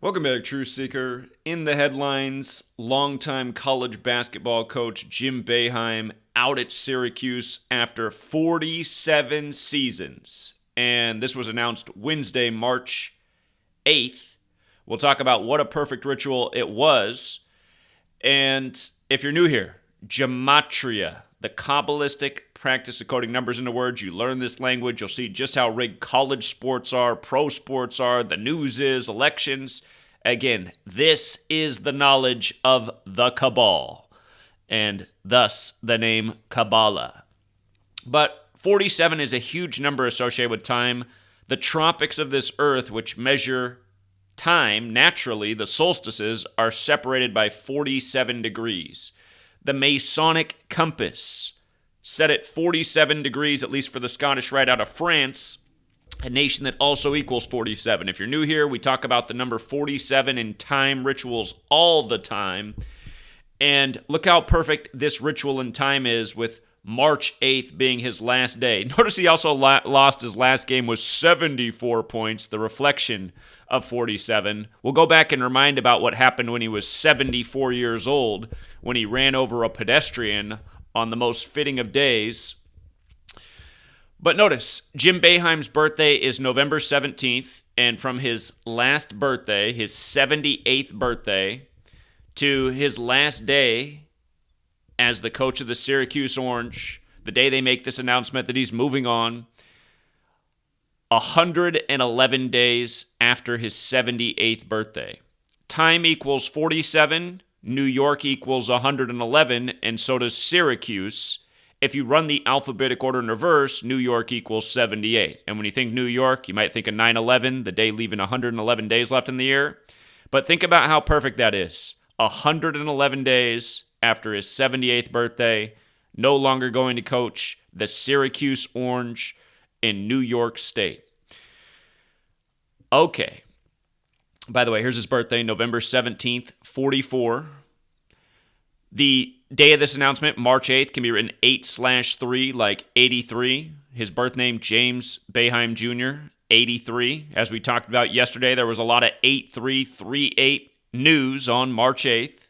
Welcome back, Truth Seeker. In the headlines, longtime college basketball coach Jim Boeheim out at Syracuse after 47 seasons. And this was announced Wednesday, March 8th. We'll talk about what a perfect ritual it was. And if you're new here, Gematria, the Kabbalistic practice of coding numbers into words. You learn this language, you'll see just how rigged college sports are, pro sports are, the news is, elections. Again, this is the knowledge of the Cabal, and thus the name Kabbalah. But 47 is a huge number associated with time. The tropics of this earth, which measure time, naturally, the solstices, are separated by 47 degrees. The Masonic compass, set at 47 degrees, at least for the Scottish Rite out of France, a nation that also equals 47. If you're new here, we talk about the number 47 in time rituals all the time. And look how perfect this ritual in time is, with March 8th being his last day. Notice he also lost his last game with 74 points, the reflection of 47. We'll go back and remind about what happened when he was 74 years old, when he ran over a pedestrian on the most fitting of days. But notice, Jim Boeheim's birthday is November 17th, and from his last birthday, his 78th birthday, to his last day as the coach of the Syracuse Orange, the day they make this announcement that he's moving on, 111 days after his 78th birthday. Time equals 47, New York equals 111, and so does Syracuse. If you run the alphabetic order in reverse, New York equals 78. And when you think New York, you might think of 9/11, the day leaving 111 days left in the year. But think about how perfect that is. 111 days after his 78th birthday, no longer going to coach the Syracuse Orange in New York State. Okay. By the way, here's his birthday, November 17th, 44. The day of this announcement, March 8th, can be written 8/3, like 83. His birth name, James Boeheim Jr., 83. As we talked about yesterday, there was a lot of 8338 news on March 8th.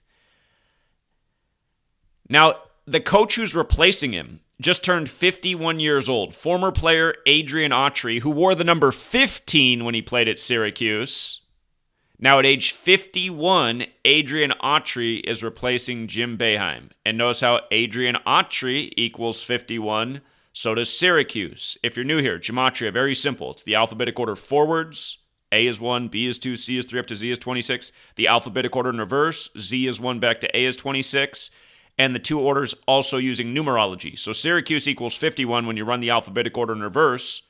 Now, the coach who's replacing him just turned 51 years old. Former player Adrian Autry, who wore the number 15 when he played at Syracuse. Now, at age 51, Adrian Autry is replacing Jim Boeheim. And notice how Adrian Autry equals 51, so does Syracuse. If you're new here, Gematria, very simple. It's the alphabetic order forwards. A is 1, B is 2, C is 3, up to Z is 26. The alphabetic order in reverse, Z is 1, back to A is 26. And the two orders also using numerology. So Syracuse equals 51 when you run the alphabetic order in reverse.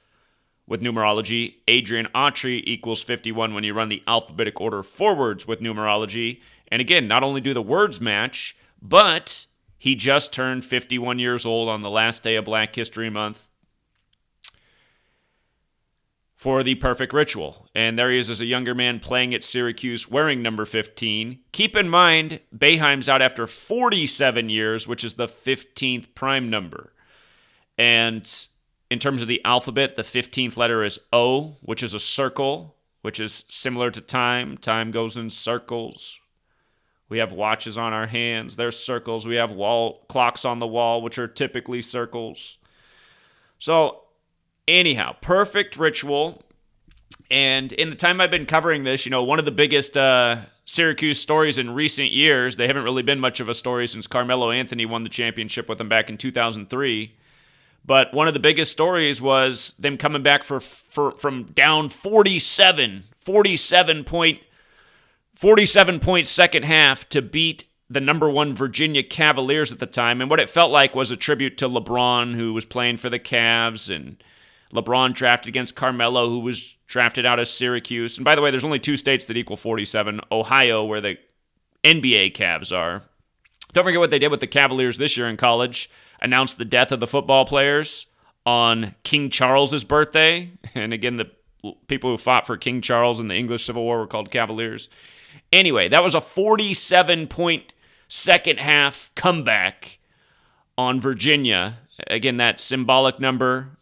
With numerology, Adrian Autry equals 51 when you run the alphabetic order forwards with numerology. And again, not only do the words match, but he just turned 51 years old on the last day of Black History Month for the perfect ritual. And there he is as a younger man playing at Syracuse wearing number 15. Keep in mind, Boeheim's out after 47 years, which is the 15th prime number. And in terms of the alphabet, the 15th letter is O, which is a circle, which is similar to time. Time goes in circles. We have watches on our hands. They're circles. We have clocks on the wall, which are typically circles. So, anyhow, perfect ritual. And in the time I've been covering this, one of the biggest Syracuse stories in recent years, they haven't really been much of a story since Carmelo Anthony won the championship with them back in 2003. But one of the biggest stories was them coming back from down 47 point second half to beat the number one Virginia Cavaliers at the time. And what it felt like was a tribute to LeBron, who was playing for the Cavs, and LeBron drafted against Carmelo, who was drafted out of Syracuse. And by the way, there's only two states that equal 47, Ohio, where the NBA Cavs are. Don't forget what they did with the Cavaliers this year in college. Announced the death of the football players on King Charles's birthday. And again, the people who fought for King Charles in the English Civil War were called Cavaliers. Anyway, that was a 47-point second half comeback on Virginia. Again, that symbolic number.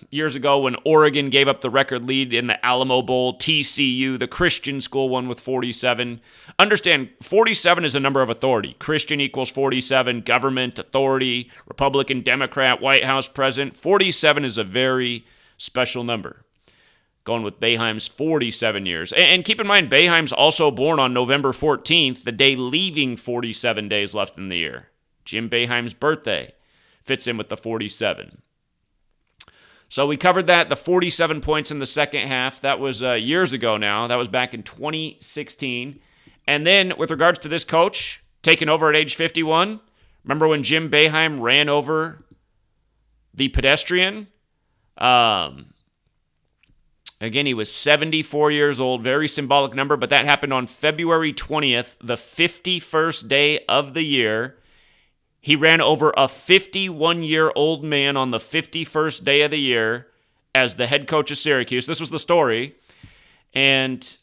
Years ago when Oregon gave up the record lead in the Alamo Bowl, TCU, the Christian school, won with 47. Understand, 47 is a number of authority. Christian equals 47, government, authority, Republican, Democrat, White House president. 47 is a very special number. Going with Boeheim's 47 years. And keep in mind, Boeheim's also born on November 14th, the day leaving 47 days left in the year. Jim Boeheim's birthday fits in with the 47. So we covered that, the 47 points in the second half. That was years ago now. That was back in 2016. And then with regards to this coach taking over at age 51, remember when Jim Boeheim ran over the pedestrian? Again, he was 74 years old, very symbolic number, but that happened on February 20th, the 51st day of the year. He ran over a 51-year-old man on the 51st day of the year as the head coach of Syracuse. This was the story. And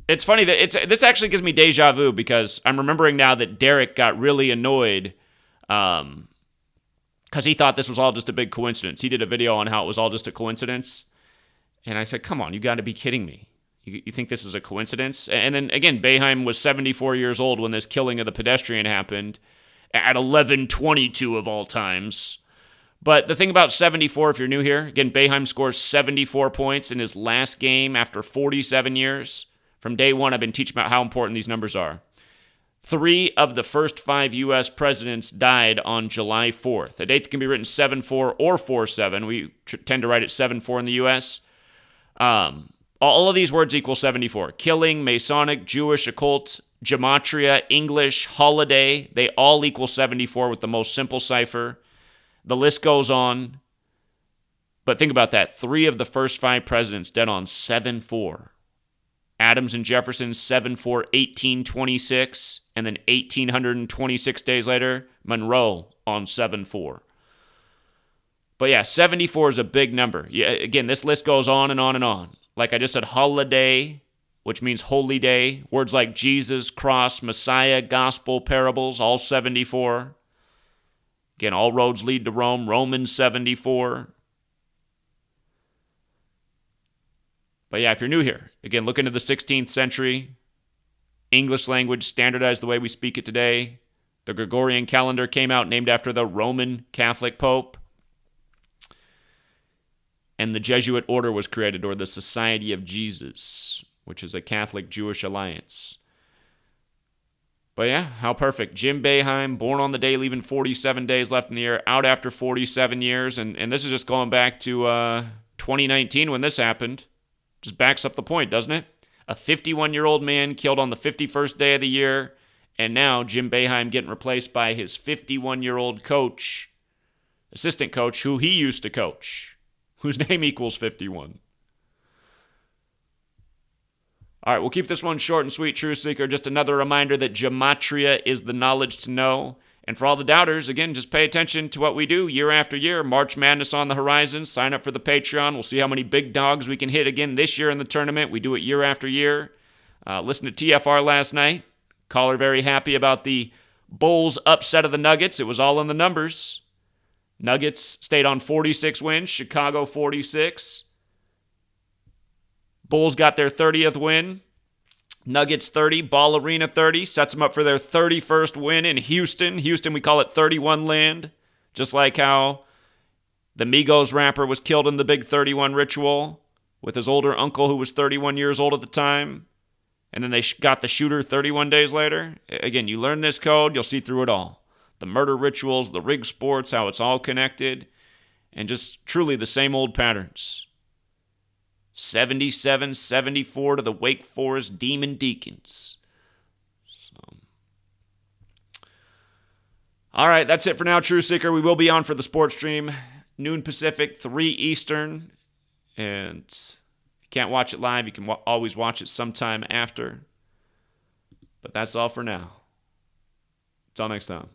it's funny that this actually gives me deja vu because I'm remembering now that Derek got really annoyed because he thought this was all just a big coincidence. He did a video on how it was all just a coincidence. And I said, come on, you got to be kidding me. You think this is a coincidence? And then, again, Boeheim was 74 years old when this killing of the pedestrian happened at 11:22 of all times. But the thing about 74, if you're new here, again, Boeheim scores 74 points in his last game after 47 years. From day one, I've been teaching about how important these numbers are. 3 of the first 5 U.S. presidents died on July 4th, a date that can be written 7-4 or 4-7. We tend to write it 7-4 in the U.S., all of these words equal 74. Killing, Masonic, Jewish, occult, gematria, English, holiday, they all equal 74 with the most simple cipher. The list goes on. But think about that. 3 of the first 5 presidents dead on 7-4. Adams and Jefferson, 7-4, 1826. And then 1826 days later, Monroe on 7-4. But yeah, 74 is a big number. Yeah, again, this list goes on and on and on. Like I just said, holiday, which means holy day. Words like Jesus, cross, Messiah, gospel, parables, all 74. Again, all roads lead to Rome, Romans 74. But yeah, if you're new here, again, look into the 16th century. English language standardized the way we speak it today. The Gregorian calendar came out named after the Roman Catholic Pope. And the Jesuit order was created, or the Society of Jesus, which is a Catholic-Jewish alliance. But yeah, how perfect. Jim Boeheim, born on the day, leaving 47 days left in the year, out after 47 years. And this is just going back to 2019 when this happened. Just backs up the point, doesn't it? A 51-year-old man killed on the 51st day of the year. And now Jim Boeheim getting replaced by his 51-year-old coach, assistant coach, who he used to coach, whose name equals 51. All right, we'll keep this one short and sweet, Truth Seeker. Just another reminder that gematria is the knowledge to know. And for all the doubters, again, just pay attention to what we do year after year. March Madness on the horizon. Sign up for the Patreon. We'll see how many big dogs we can hit again this year in the tournament. We do it year after year. Listen to TFR last night. Caller very happy about the Bulls upset of the Nuggets. It was all in the numbers. Nuggets stayed on 46 wins, Chicago 46. Bulls got their 30th win. Nuggets 30, Ball Arena 30. Sets them up for their 31st win in Houston. Houston, we call it 31 land. Just like how the Migos rapper was killed in the Big 31 ritual with his older uncle who was 31 years old at the time. And then they got the shooter 31 days later. Again, you learn this code, you'll see through it all. The murder rituals, the rig sports, how it's all connected, and just truly the same old patterns. 77-74 to the Wake Forest Demon Deacons. So. All right, that's it for now, True Seeker. We will be on for the sports stream, noon Pacific, 3 Eastern. And if you can't watch it live, you can always watch it sometime after. But that's all for now. Until next time.